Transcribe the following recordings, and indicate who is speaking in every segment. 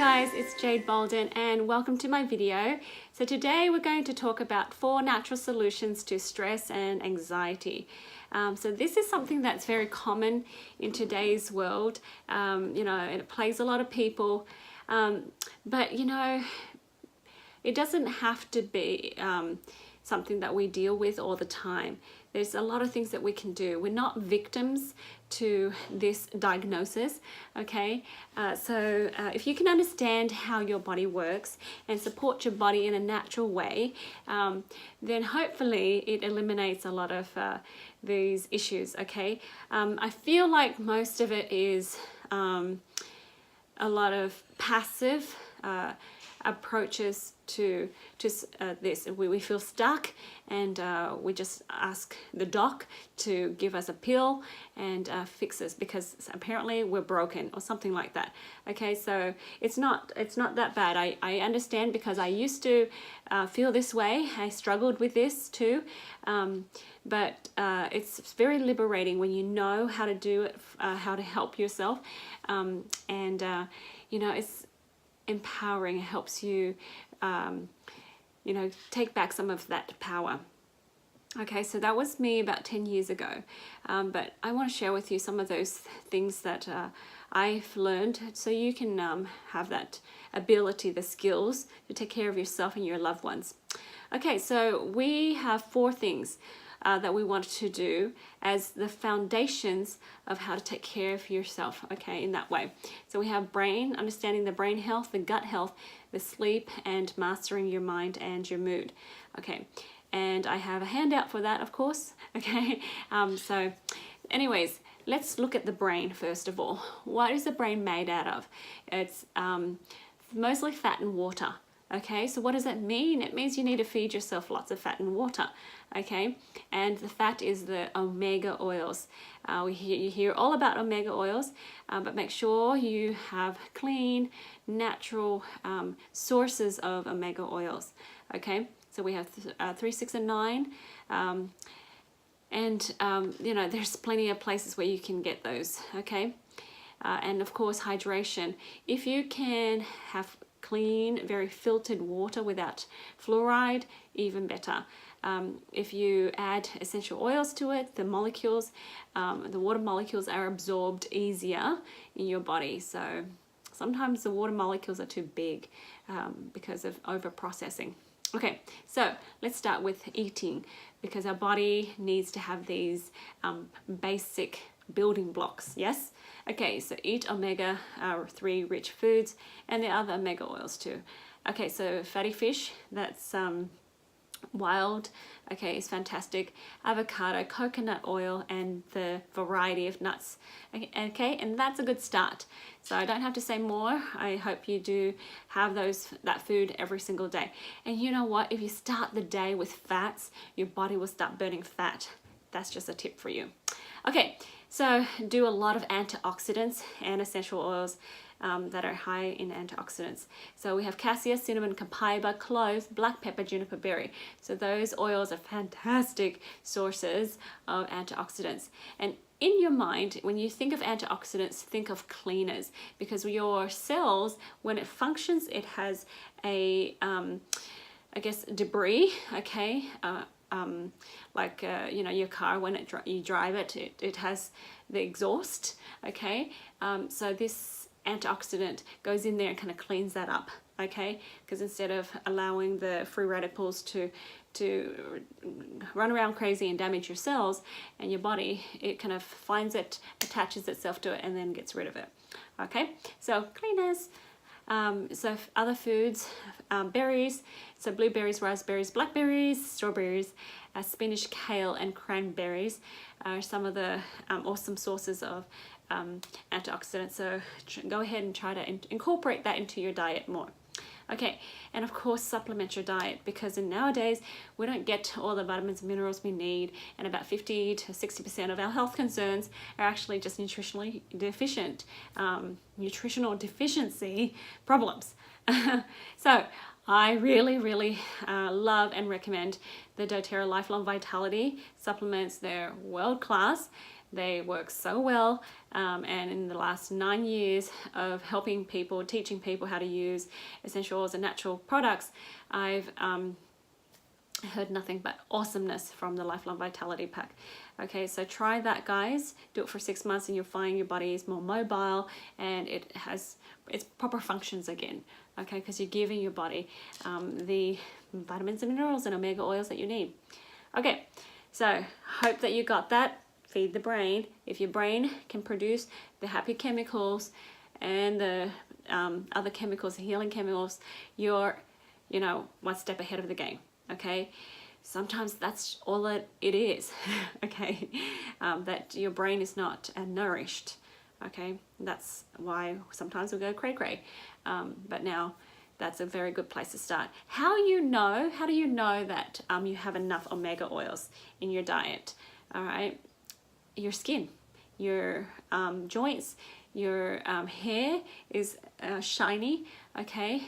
Speaker 1: guys, it's Jade Bolden and welcome to my video. So today we're going to talk about 4 natural solutions to stress and anxiety. So this is something that's very common in today's world. And it plagues a lot of people. But it doesn't have to be something that we deal with all the time. There's a lot of things that we can do. We're not victims to this diagnosis, okay? So if you can understand how your body works and support your body in a natural way, then hopefully it eliminates a lot of these issues, okay? I feel like most of it is a lot of passive approaches to this. We feel stuck and we just ask the doc to give us a pill and fix us because apparently we're broken or something like that. Okay, so it's not that bad. I understand because I used to feel this way. I struggled with this too, but it's very liberating when you know how to do it, how to help yourself, and it's empowering. It helps you take back some of that power. Okay, so that was me about 10 years ago, but I want to share with you some of those things that I've learned so you can have that ability, the skills to take care of yourself and your loved ones. Okay, so we have 4 things that we want to do as the foundations of how to take care of yourself, okay, in that way. So we have brain, understanding the brain health, the gut health, the sleep, and mastering your mind and your mood. Okay, and I have a handout for that, of course, okay. So anyways, let's look at the brain first of all. What is the brain made out of? It's mostly fat and water. Okay, so what does that mean? It means you need to feed yourself lots of fat and water, okay? And the fat is the omega oils. You hear all about omega oils, but make sure you have clean, natural sources of omega oils, okay? So we have 3, 6, and 9. There's plenty of places where you can get those, okay? And of course, hydration. If you can have clean, very filtered water without fluoride, even better. If you add essential oils to it, the molecules, the water molecules are absorbed easier in your body. So sometimes the water molecules are too big because of over processing. Okay, so let's start with eating because our body needs to have these basic building blocks, yes? Okay, so eat omega-3 rich foods and the other omega oils too. Okay, so fatty fish, that's wild, okay, is fantastic. Avocado, coconut oil, and the variety of nuts. Okay, and that's a good start. So I don't have to say more. I hope you do have that food every single day. And you know what? If you start the day with fats, your body will start burning fat. That's just a tip for you. Okay, so do a lot of antioxidants and essential oils that are high in antioxidants. So we have cassia, cinnamon, copaiba, clove, black pepper, juniper berry. So those oils are fantastic sources of antioxidants. And in your mind, when you think of antioxidants, think of cleaners because your cells, when it functions, it has a, debris, okay? Your car, when you drive it has the exhaust, okay? So this antioxidant goes in there and kind of cleans that up, okay? Because instead of allowing the free radicals to run around crazy and damage your cells and your body, it kind of finds it, attaches itself to it, and then gets rid of it, okay? So cleaners. So other foods, berries, so blueberries, raspberries, blackberries, strawberries, spinach, kale, and cranberries are some of the awesome sources of antioxidants. So go ahead and try to incorporate that into your diet more. Okay, and of course supplement your diet because nowadays we don't get all the vitamins and minerals we need, and about 50 to 60% of our health concerns are actually just nutritionally deficient, nutritional deficiency problems. So I really love and recommend the doTERRA Lifelong Vitality supplements. They're world class. They work so well, and in the last 9 years of helping people, teaching people how to use essential oils and natural products, I've heard nothing but awesomeness from the Lifelong Vitality Pack. Okay, so try that, guys. Do it for 6 months and you'll find your body is more mobile and it has its proper functions again. Okay, because you're giving your body the vitamins and minerals and omega oils that you need. Okay, so hope that you got that. Feed the brain. If your brain can produce the happy chemicals and the other chemicals, the healing chemicals, you're, you know, one step ahead of the game. Okay, sometimes that's all it is. Okay, that your brain is not nourished. Okay, that's why sometimes we go cray cray. But now that's a very good place to start. How do you know that you have enough omega oils in your diet? All right, your skin, your joints, your hair is shiny. Okay,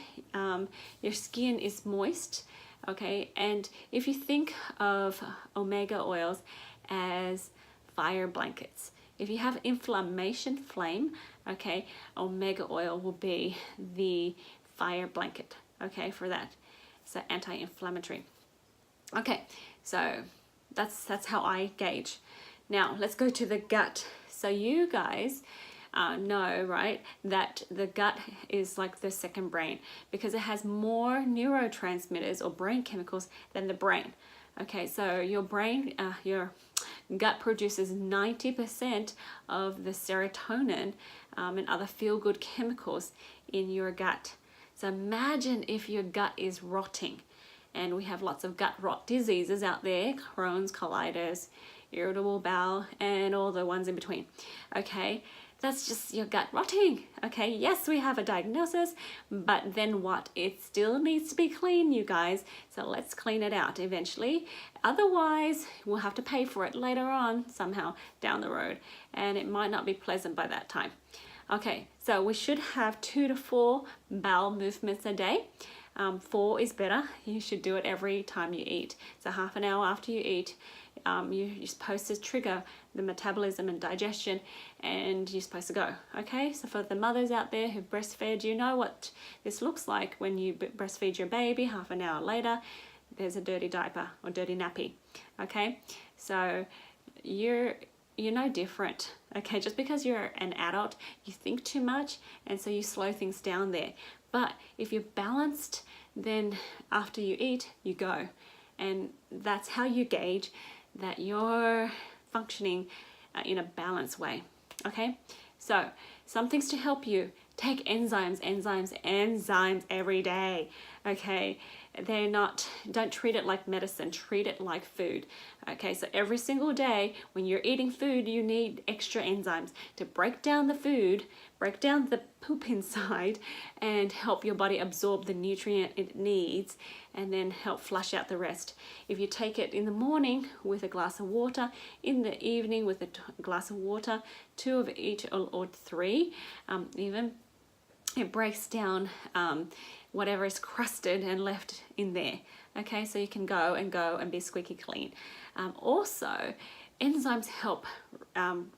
Speaker 1: your skin is moist. Okay, and if you think of omega oils as fire blankets, if you have inflammation, flame, okay, omega oil will be the fire blanket, okay, for that. So anti-inflammatory. Okay, so that's how I gauge. Now let's go to the gut. So you guys know, right, that the gut is like the second brain because it has more neurotransmitters or brain chemicals than the brain. Okay, so your brain, your gut produces 90% of the serotonin and other feel-good chemicals in your gut. So imagine if your gut is rotting, and we have lots of gut rot diseases out there, Crohn's, colitis, irritable bowel, and all the ones in between. Okay, that's just your gut rotting. Okay, yes, we have a diagnosis, but then what? It still needs to be clean, you guys. So let's clean it out eventually. Otherwise, we'll have to pay for it later on somehow down the road, and it might not be pleasant by that time. Okay, so we should have 2 to 4 bowel movements a day. 4 is better. You should do it every time you eat. So half an hour after you eat, you're supposed to trigger the metabolism and digestion, and you're supposed to go. Okay, so for the mothers out there who breastfed, you know what this looks like when you breastfeed your baby. Half an hour later, there's a dirty diaper or dirty nappy. Okay, so you're no different. Okay, just because you're an adult, you think too much, and so you slow things down there. But if you're balanced, then after you eat, you go. And that's how you gauge that you're functioning in a balanced way. Okay, so some things to help you: take enzymes every day. Okay, they're not, don't treat it like medicine, treat it like food. Okay, so every single day when you're eating food, you need extra enzymes to break down the food, break down the poop inside, and help your body absorb the nutrient it needs, and then help flush out the rest. If you take it in the morning with a glass of water, in the evening with a glass of water, 2 of each or 3 even, it breaks down whatever is crusted and left in there. Okay, so you can go and be squeaky clean. Also, enzymes help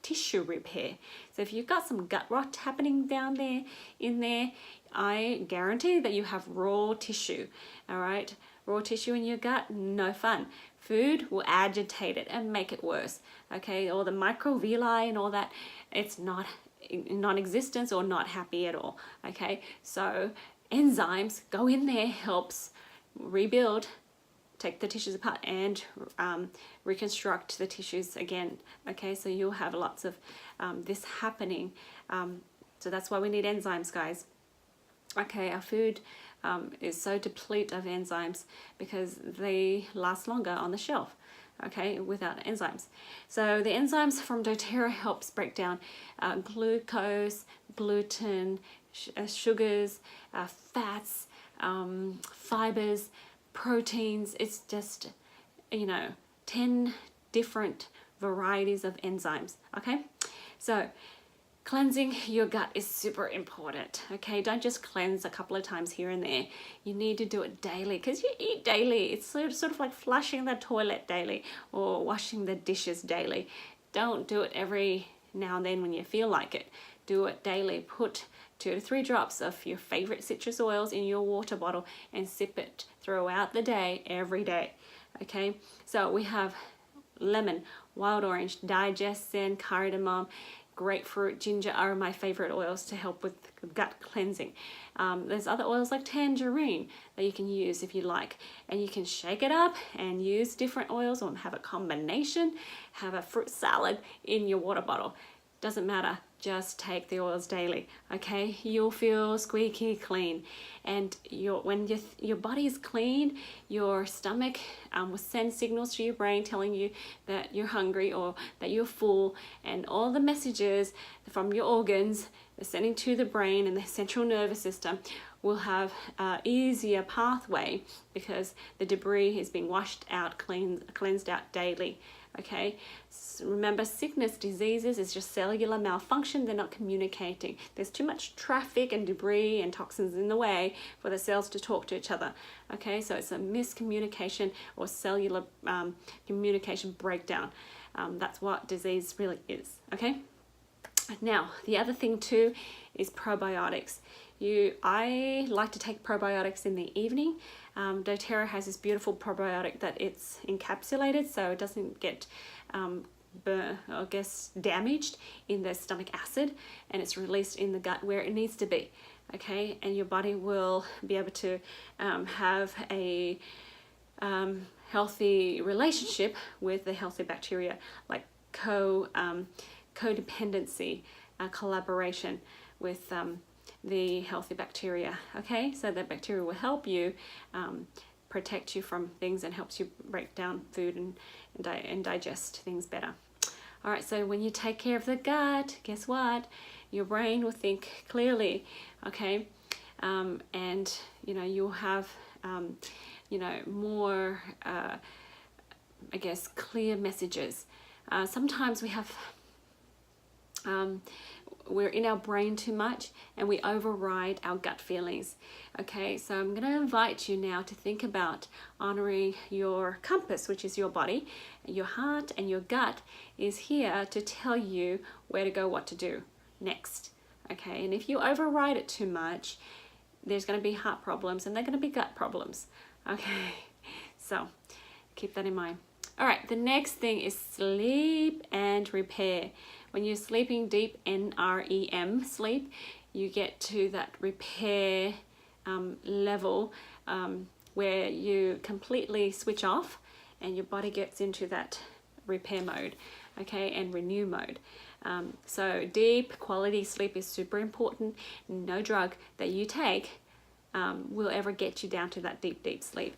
Speaker 1: tissue repair. So if you've got some gut rot happening down there, in there, I guarantee that you have raw tissue. All right, raw tissue in your gut, no fun. Food will agitate it and make it worse. Okay, all the microvilli and all that, it's not non-existence or not happy at all. Okay, so enzymes go in there, helps rebuild, take the tissues apart and reconstruct the tissues again. Okay, so you'll have lots of this happening. So that's why we need enzymes, guys. Okay, our food is so depleted of enzymes because they last longer on the shelf. Okay, without enzymes. So the enzymes from doTERRA helps break down glucose, gluten, sugars, fats, fibers, proteins. It's just, 10 different varieties of enzymes. Okay, so cleansing your gut is super important. Okay, don't just cleanse a couple of times here and there. You need to do it daily because you eat daily. It's sort of like flushing the toilet daily or washing the dishes daily. Don't do it every now and then when you feel like it. Do it daily. Put 2 to 3 drops of your favorite citrus oils in your water bottle and sip it throughout the day, every day. Okay, so we have lemon, wild orange, digestin, cardamom, grapefruit, ginger are my favorite oils to help with gut cleansing. There's other oils like tangerine that you can use if you like, and you can shake it up and use different oils or have a combination, have a fruit salad in your water bottle. Doesn't matter, just take the oils daily, okay? You'll feel squeaky clean, and when your body is clean, your stomach will send signals to your brain telling you that you're hungry or that you're full, and all the messages from your organs are sending to the brain and the central nervous system will have an easier pathway because the debris is being washed out, cleansed out daily. Okay, so remember, sickness, diseases is just cellular malfunction. They're not communicating. There's too much traffic and debris and toxins in the way for the cells to talk to each other. Okay, so it's a miscommunication or cellular communication breakdown. That's what disease really is. Okay, now the other thing too is probiotics. I like to take probiotics in the evening. doTERRA has this beautiful probiotic that it's encapsulated so it doesn't get damaged in the stomach acid, and it's released in the gut where it needs to be. Okay, and your body will be able to have a healthy relationship with the healthy bacteria, like codependency, collaboration with the healthy bacteria. Okay, so the bacteria will help you protect you from things and helps you break down food and digest things better. All right, so when you take care of the gut, guess what? Your brain will think clearly. Okay, and you'll have more clear messages. Sometimes we have we're in our brain too much and we override our gut feelings. Okay, so I'm going to invite you now to think about honoring your compass, which is your body. Your heart and your gut is here to tell you where to go, what to do next. Okay, and if you override it too much, there's going to be heart problems and they're going to be gut problems. Okay, so keep that in mind. All right, the next thing is sleep and repair. When you're sleeping deep, NREM sleep, you get to that repair level where you completely switch off and your body gets into that repair mode, okay, and renew mode. So deep quality sleep is super important. No drug that you take will ever get you down to that deep sleep.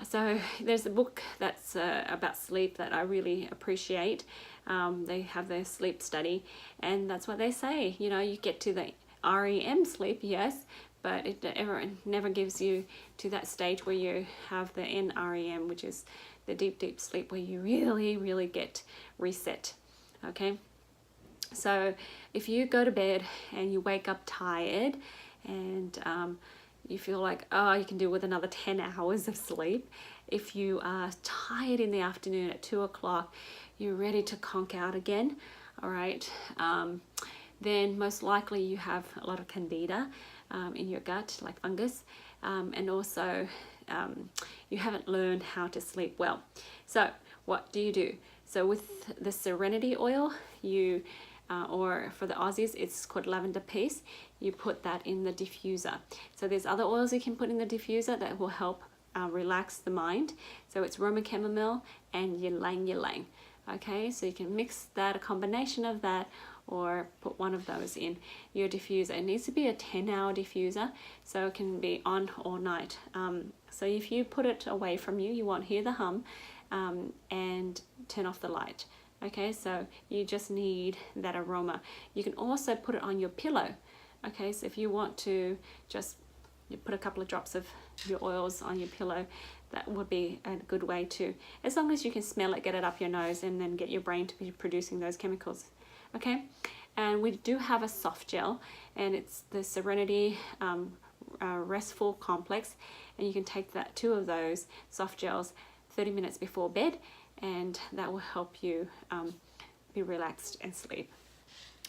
Speaker 1: So there's a book that's about sleep that I really appreciate. They have their sleep study, and that's what they say. You get to the REM sleep, yes, but it never gives you to that stage where you have the NREM, which is the deep sleep where you really get reset. Okay, so if you go to bed and you wake up tired and you feel like, you can do with another 10 hours of sleep. If you are tired in the afternoon at 2 o'clock, you're ready to conk out again, all right, then most likely you have a lot of candida in your gut, like fungus, and also you haven't learned how to sleep well. So what do? So with the Serenity oil, or for the Aussies, it's called lavender peace. You put that in the diffuser. So there's other oils you can put in the diffuser that will help relax the mind. So it's Roma chamomile and ylang ylang. Okay, so you can mix that, a combination of that, or put one of those in your diffuser. It needs to be a 10-hour diffuser, so it can be on all night. So if you put it away from you, you won't hear the hum, and turn off the light. Okay, so you just need that aroma. You can also put it on your pillow. Okay, so if you want to just put a couple of drops of your oils on your pillow, that would be a good way to, as long as you can smell it, get it up your nose, and then get your brain to be producing those chemicals. Okay, and we do have a soft gel, and it's the Serenity Restful Complex, and you can take that 2 of those soft gels 30 minutes before bed, and that will help you be relaxed and sleep.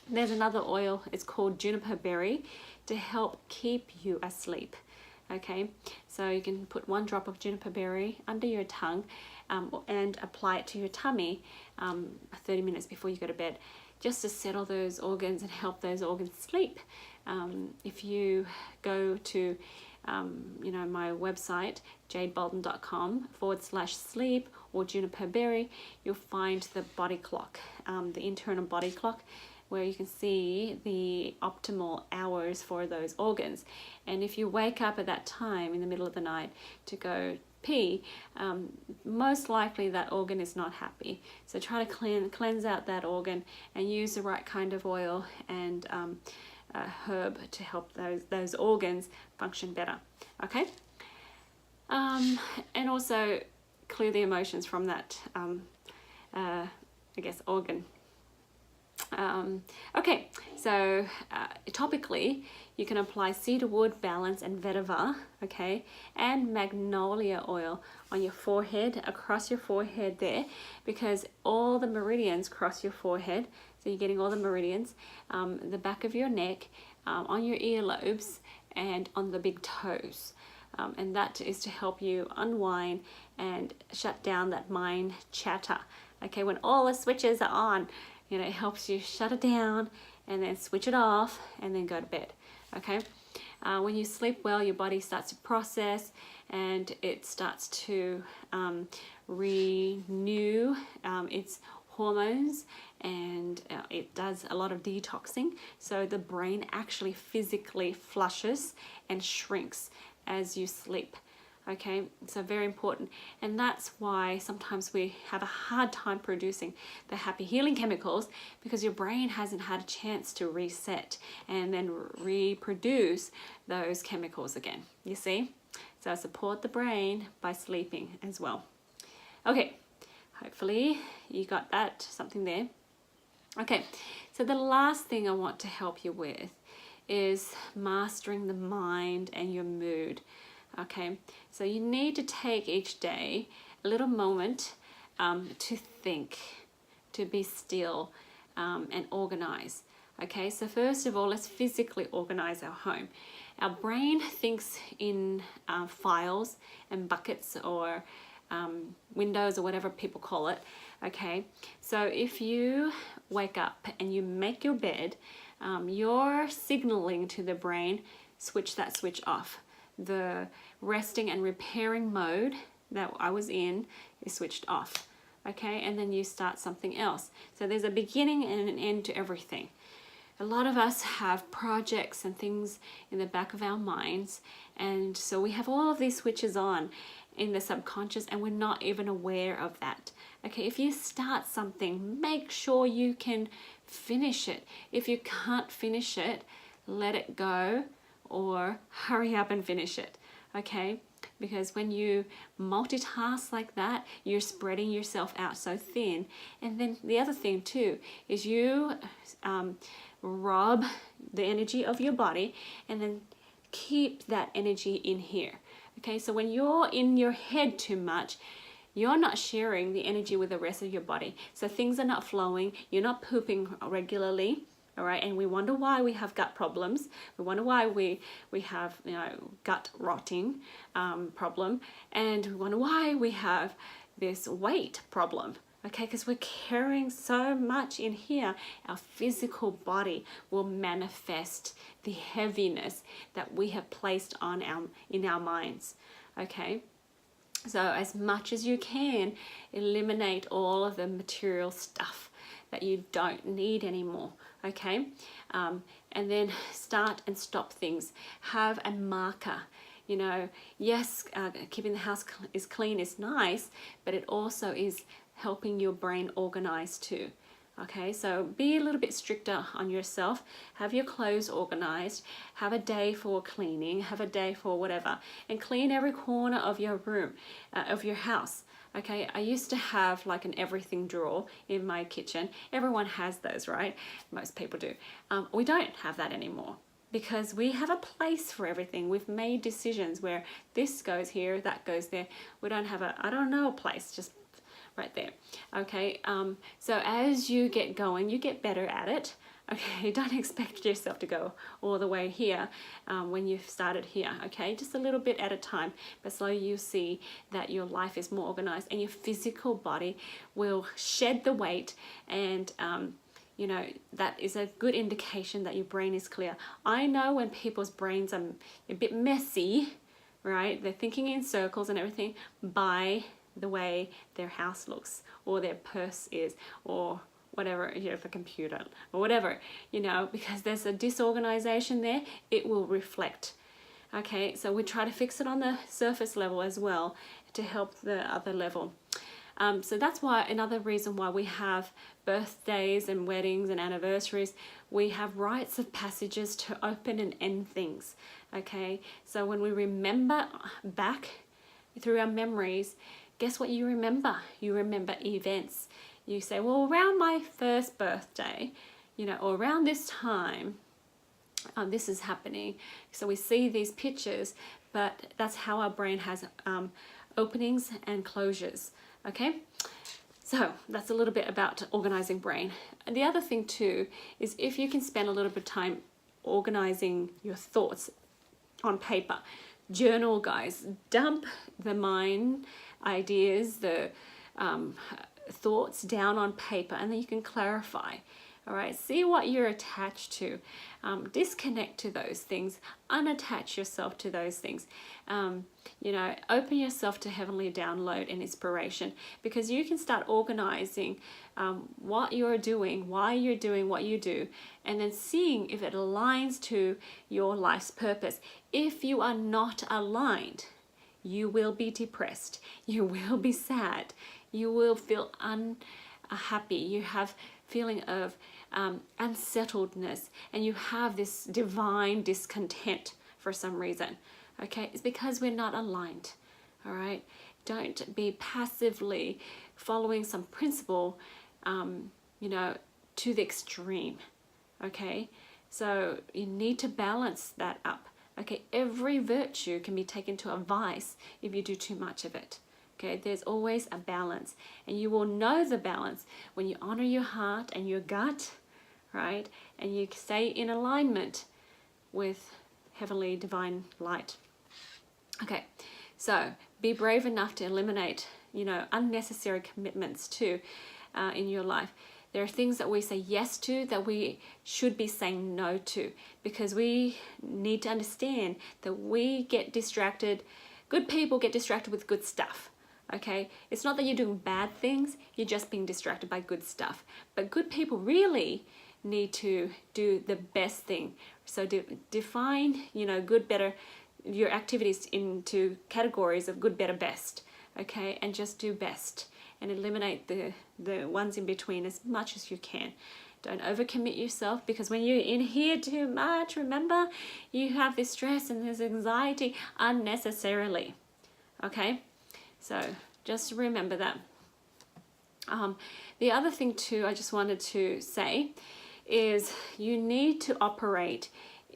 Speaker 1: There's another oil, it's called juniper berry, to help keep you asleep. Okay, so you can put 1 drop of juniper berry under your tongue and apply it to your tummy 30 minutes before you go to bed, just to settle those organs and help those organs sleep. If you go to my website, jadebolton.com/sleep or juniper berry, you'll find the body clock, the internal body clock, where you can see the optimal hours for those organs. And if you wake up at that time in the middle of the night to go pee, most likely that organ is not happy. So try to cleanse out that organ and use the right kind of oil and herb to help those organs function better. Okay, and also clear the emotions from that organ. Okay, so topically you can apply cedarwood, balance, and vetiver, okay, and magnolia oil on your forehead, across your forehead there, because all the meridians cross your forehead, so you're getting all the meridians, the back of your neck, on your earlobes, and on the big toes. And that is to help you unwind and shut down that mind chatter. Okay, when all the switches are on, it helps you shut it down and then switch it off and then go to bed. Okay, when you sleep well, your body starts to process and it starts to renew its hormones, and it does a lot of detoxing. So the brain actually physically flushes and shrinks as you sleep. Okay, so very important, and that's why sometimes we have a hard time producing the happy healing chemicals, because your brain hasn't had a chance to reset and then reproduce those chemicals again, you see. So support the brain by sleeping as well. Okay, hopefully you got that, something there. Okay, so the last thing I want to help you with is mastering the mind and your mood. Okay, so you need to take each day a little moment to think, to be still, and organize. Okay, so first of all, let's physically organize our home. Our brain thinks in files and buckets, or windows, or whatever people call it. Okay, so if you wake up and you make your bed, you're signaling to the brain, switch that switch off. The resting and repairing mode that I was in is switched off. Okay, and then you start something else. So there's a beginning and an end to everything. A lot of us have projects and things in the back of our minds, and so we have all of these switches on in the subconscious and we're not even aware of that. Okay, if you start something, make sure you can finish it. If you can't finish it, let it go, or hurry up and finish it. Okay, because when you multitask like that, you're spreading yourself out so thin. And then the other thing too is you rob the energy of your body and then keep that energy in here. Okay, so when you're in your head too much, you're not sharing the energy with the rest of your body. So things are not flowing, you're not pooping regularly. All right, and we wonder why we have gut problems. We wonder why we have gut rotting problem, and we wonder why we have this weight problem. Okay, because we're carrying so much in here. Our physical body will manifest the heaviness that we have placed on in our minds. Okay, so as much as you can, eliminate all of the material stuff that you don't need anymore. Okay, and then start and stop things. Have a marker. Yes, keeping the house is clean is nice, but it also is helping your brain organize too. Okay, so be a little bit stricter on yourself. Have your clothes organized. Have a day for cleaning. Have a day for whatever, and clean every corner of your room, of your house. Okay, I used to have like an everything drawer in my kitchen. Everyone has those, right? Most people do. We don't have that anymore because we have a place for everything. We've made decisions where this goes here, that goes there. We don't have a place. Just right there. Okay, so as you get going, you get better at it. Okay, don't expect yourself to go all the way here when you've started here, okay? Just a little bit at a time, but slowly you see that your life is more organized and your physical body will shed the weight, and you know, that is a good indication that your brain is clear. I know when people's brains are a bit messy, right? They're thinking in circles and everything by the way their house looks or their purse is, or whatever, you know, for computer or whatever, you know, because there's a disorganization there, it will reflect. Okay, so we try to fix it on the surface level as well to help the other level. So that's why, another reason why we have birthdays and weddings and anniversaries, we have rites of passages to open and end things. Okay, so when we remember back through our memories, guess what you remember? You remember events. You say, well, around my first birthday, you know, or around this time, this is happening. So we see these pictures, but that's how our brain has openings and closures. Okay, so that's a little bit about organizing brain. And the other thing too is if you can spend a little bit of time organizing your thoughts on paper. Journal, guys. Dump the mind ideas, the thoughts down on paper, and then you can clarify. All right, see what you're attached to. Disconnect to those things, unattach yourself to those things. You know, open yourself to heavenly download and inspiration, because you can start organizing what you're doing, why you're doing what you do, and then seeing if it aligns to your life's purpose. If you are not aligned, you will be depressed, you will be sad, you will feel unhappy, you have feeling of unsettledness, and you have this divine discontent for some reason. Okay, it's because we're not aligned. All right, don't be passively following some principle, you know, to the extreme. Okay, so you need to balance that up. Okay, every virtue can be taken to a vice if you do too much of it. Okay, there's always a balance, and you will know the balance when you honor your heart and your gut, right? And you stay in alignment with heavenly divine light. Okay, so be brave enough to eliminate, you know, unnecessary commitments too in your life. There are things that we say yes to that we should be saying no to, because we need to understand that we get distracted. Good people get distracted with good stuff. Okay, it's not that you're doing bad things, you're just being distracted by good stuff. But good people really need to do the best thing. So define, you know, good, better, your activities into categories of good, better, best. Okay, and just do best and eliminate the ones in between as much as you can. Don't overcommit yourself, because when you're in here too much, remember, you have this stress and this anxiety unnecessarily. Okay, so just remember that. The other thing too, I just wanted to say, is you need to operate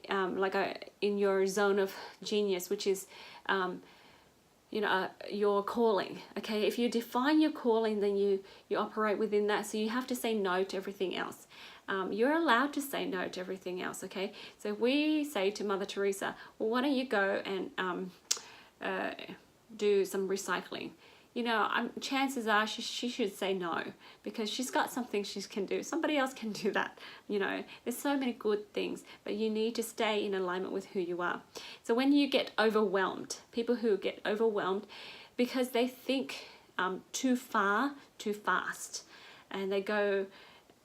Speaker 1: in your zone of genius, which is you know, your calling. Okay, if you define your calling, then you operate within that. So you have to say no to everything else. You're allowed to say no to everything else. Okay, so if we say to Mother Teresa, well, why don't you go and do some recycling? You know, chances are she should say no, because she's got something she can do. Somebody else can do that. You know, there's so many good things, but you need to stay in alignment with who you are. So when you get overwhelmed, people who get overwhelmed because they think too far, too fast, and they go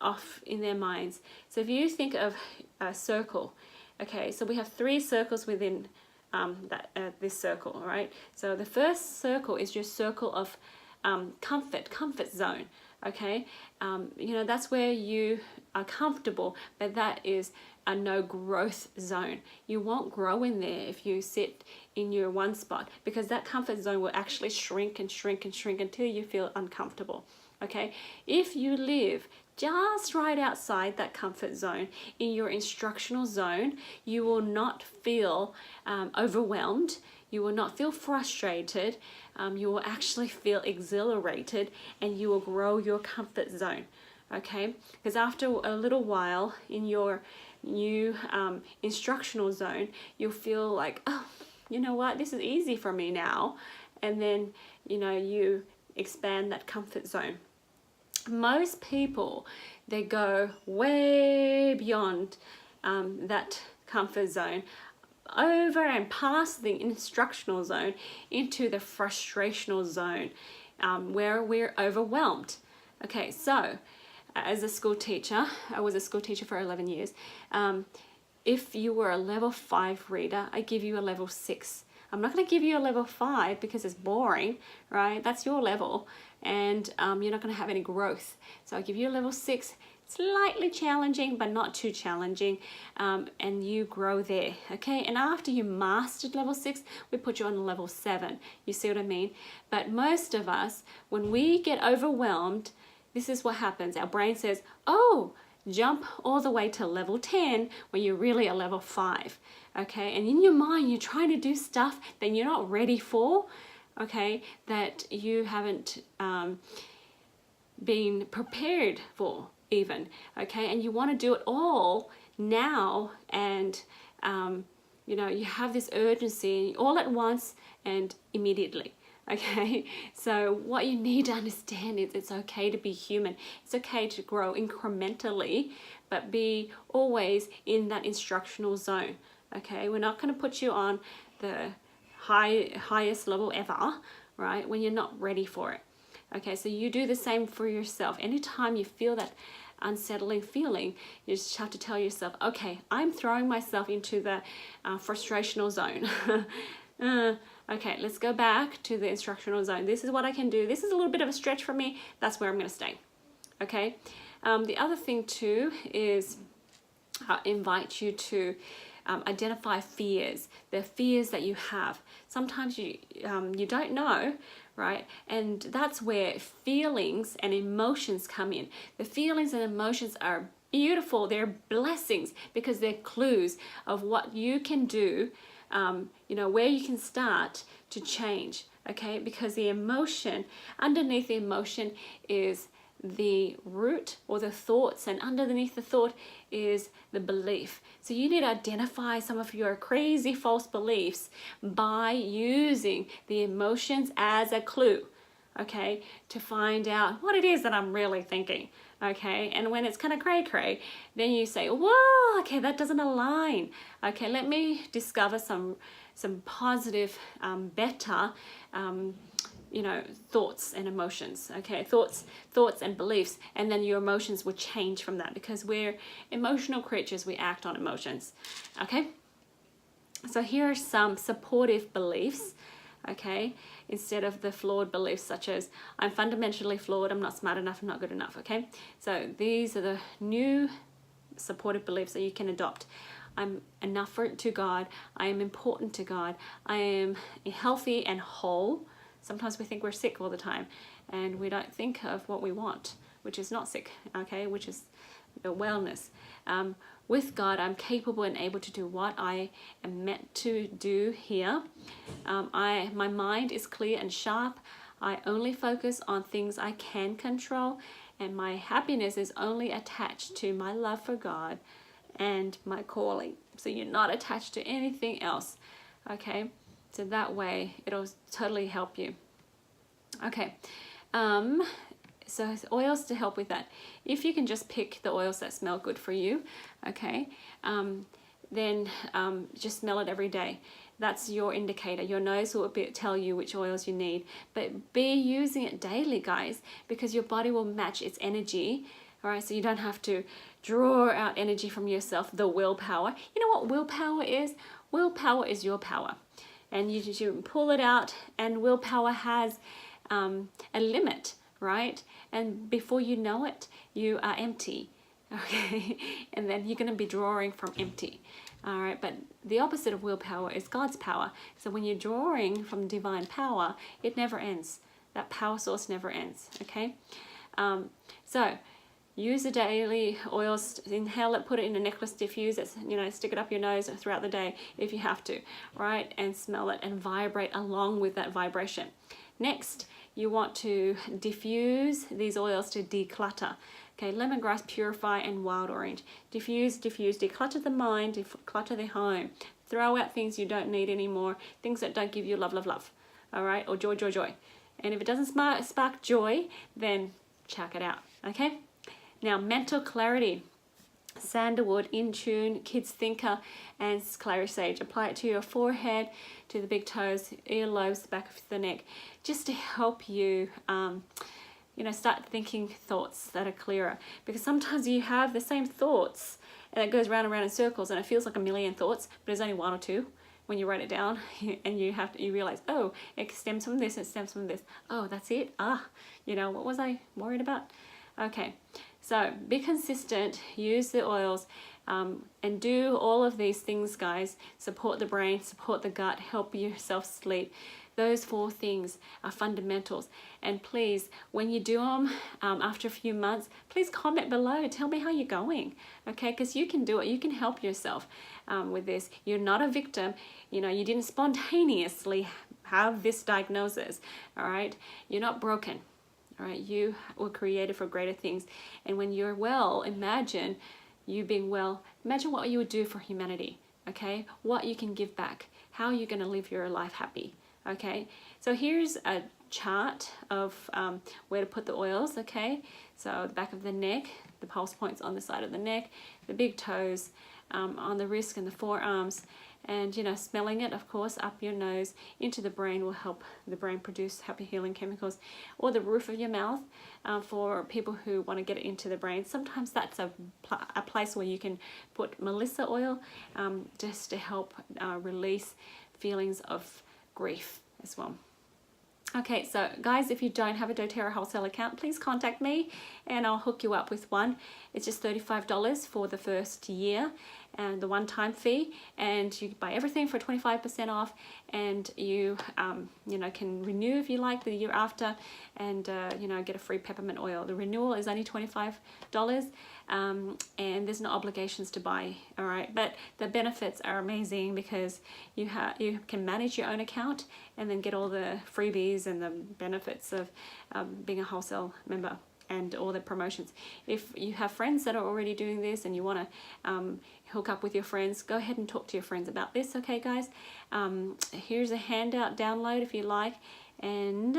Speaker 1: off in their minds. So if you think of a circle, okay, so we have 3 circles within this circle, all right? So the first circle is your circle of comfort zone, okay? You know, that's where you are comfortable, but that is a no growth zone. You won't grow in there if you sit in your one spot, because that comfort zone will actually shrink and shrink and shrink until you feel uncomfortable, okay? If you live just right outside that comfort zone, in your instructional zone, you will not feel overwhelmed. You will not feel frustrated. You will actually feel exhilarated, and you will grow your comfort zone. Okay, because after a little while in your new instructional zone, you'll feel like, oh, you know what, this is easy for me now. And then, you know, you expand that comfort zone. Most people, they go way beyond that comfort zone, over and past the instructional zone into the frustrational zone, where we're overwhelmed. Okay, so as a school teacher, I was a school teacher for 11 years. If you were a level 5 reader, I give you a level 6. I'm not going to give you a level 5 because it's boring, right? That's your level, and you're not going to have any growth. So I give you a level 6, slightly challenging, but not too challenging, and you grow there, okay? And after you mastered level 6, we put you on level 7. You see what I mean? But most of us, when we get overwhelmed, this is what happens. Our brain says, oh, jump all the way to level 10 when you're really a level 5, okay? And in your mind, you're trying to do stuff that you're not ready for, okay? That you haven't been prepared for even, okay? And you want to do it all now, and you know, you have this urgency all at once and immediately. Okay, so what you need to understand is it's okay to be human. It's okay to grow incrementally, but be always in that instructional zone. Okay, we're not going to put you on the highest level ever, right, when you're not ready for it. Okay, so you do the same for yourself. Anytime you feel that unsettling feeling, you just have to tell yourself, okay, I'm throwing myself into the frustrational zone. Okay, let's go back to the instructional zone. This is what I can do. This is a little bit of a stretch for me. That's where I'm going to stay. Okay. The other thing too is invite you to identify fears. The fears that you have. Sometimes you don't know, right? And that's where feelings and emotions come in. The feelings and emotions are beautiful. They're blessings because they're clues of what you can do. You know, where you can start to change, okay? Because the emotion, underneath the emotion is the root or the thoughts, and underneath the thought is the belief. So you need to identify some of your crazy false beliefs by using the emotions as a clue, okay? To find out what it is that I'm really thinking. Okay, and when it's kind of cray-cray, then you say, whoa, okay, that doesn't align. Okay, let me discover some positive, better, you know, thoughts and emotions. Okay, thoughts and beliefs, and then your emotions will change from that, because we're emotional creatures. We act on emotions. Okay, so here are some supportive beliefs. Okay, instead of the flawed beliefs such as I'm fundamentally flawed, I'm not smart enough, I'm not good enough. Okay, so these are the new supportive beliefs that you can adopt. I'm enough to God, I am important to God, I am healthy and whole. Sometimes we think we're sick all the time, and we don't think of what we want, which is not sick, okay, which is the wellness. With God, I'm capable and able to do what I am meant to do here. My mind is clear and sharp. I only focus on things I can control, and my happiness is only attached to my love for God and my calling. So you're not attached to anything else, okay? So that way, it'll totally help you. Okay. So oils to help with that. If you can just pick the oils that smell good for you, okay, then just smell it every day. That's your indicator. Your nose will tell you which oils you need. But be using it daily, guys, because your body will match its energy. All right, so you don't have to draw out energy from yourself, the willpower. You know what willpower is? Willpower is your power. And you pull it out, and willpower has a limit, right? And before you know it, you are empty, okay? And then you're going to be drawing from empty, all right? But the opposite of willpower is God's power. So when you're drawing from divine power, it never ends. That power source never ends, okay? So use the daily oils, inhale it, put it in a necklace, diffuse it, you know, stick it up your nose throughout the day if you have to, right? And smell it and vibrate along with that vibration. Next, you want to diffuse these oils to declutter. Okay, lemongrass, purify, and wild orange. Diffuse, declutter the mind, declutter the home. Throw out things you don't need anymore, things that don't give you love, all right? Or joy, joy. And if it doesn't spark joy, then chuck it out, okay? Now, mental clarity. Sandalwood, In Tune, Kids Thinker, and Clary Sage. Apply it to your forehead, to the big toes, earlobes, the back of the neck, just to help you, you know, start thinking thoughts that are clearer. Because sometimes you have the same thoughts and it goes round and round in circles and it feels like a million thoughts, but there's only one or two when you write it down and you realize, oh, it stems from this, it stems from this. Oh, that's it. You know, what was I worried about? Okay. So be consistent, use the oils, and do all of these things, guys. Support the brain, support the gut, help yourself sleep. Those 4 things are fundamentals. And please, when you do them after a few months, please comment below. Tell me how you're going, okay? Because you can do it. You can help yourself with this. You're not a victim. You know, you didn't spontaneously have this diagnosis, all right? You're not broken. All right, you were created for greater things. And when you're well, imagine you being well. Imagine what you would do for humanity, okay? What you can give back, how you're going to live your life happy, okay? So here's a chart of where to put the oils, okay? So the back of the neck, the pulse points on the side of the neck, the big toes, on the wrist and the forearms. And, you know, smelling it, of course, up your nose into the brain will help the brain produce happy healing chemicals. Or the roof of your mouth for people who want to get it into the brain. Sometimes that's a place where you can put Melissa oil just to help release feelings of grief as well. Okay, so guys, if you don't have a doTERRA wholesale account, please contact me and I'll hook you up with one. It's just $35 for the first year and the one-time fee, and you buy everything for 25% off, and you you know, can renew if you like the year after, and you know, get a free peppermint oil. The renewal is only $25, and there's no obligations to buy, all right? But the benefits are amazing because you can manage your own account and then get all the freebies and the benefits of being a wholesale member and all the promotions. If you have friends that are already doing this and you want to hook up with your friends, go ahead and talk to your friends about this, okay guys? Here's a handout download if you like, and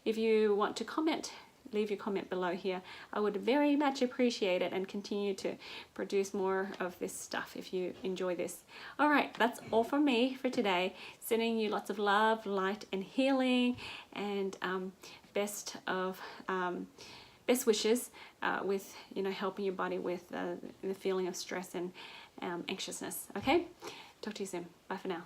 Speaker 1: if you want to comment, leave your comment below here. I would very much appreciate it, and continue to produce more of this stuff if you enjoy this. All right, that's all from me for today. Sending you lots of love, light, and healing, and best wishes with, you know, helping your body with the feeling of stress and anxiousness. Okay, talk to you soon. Bye for now.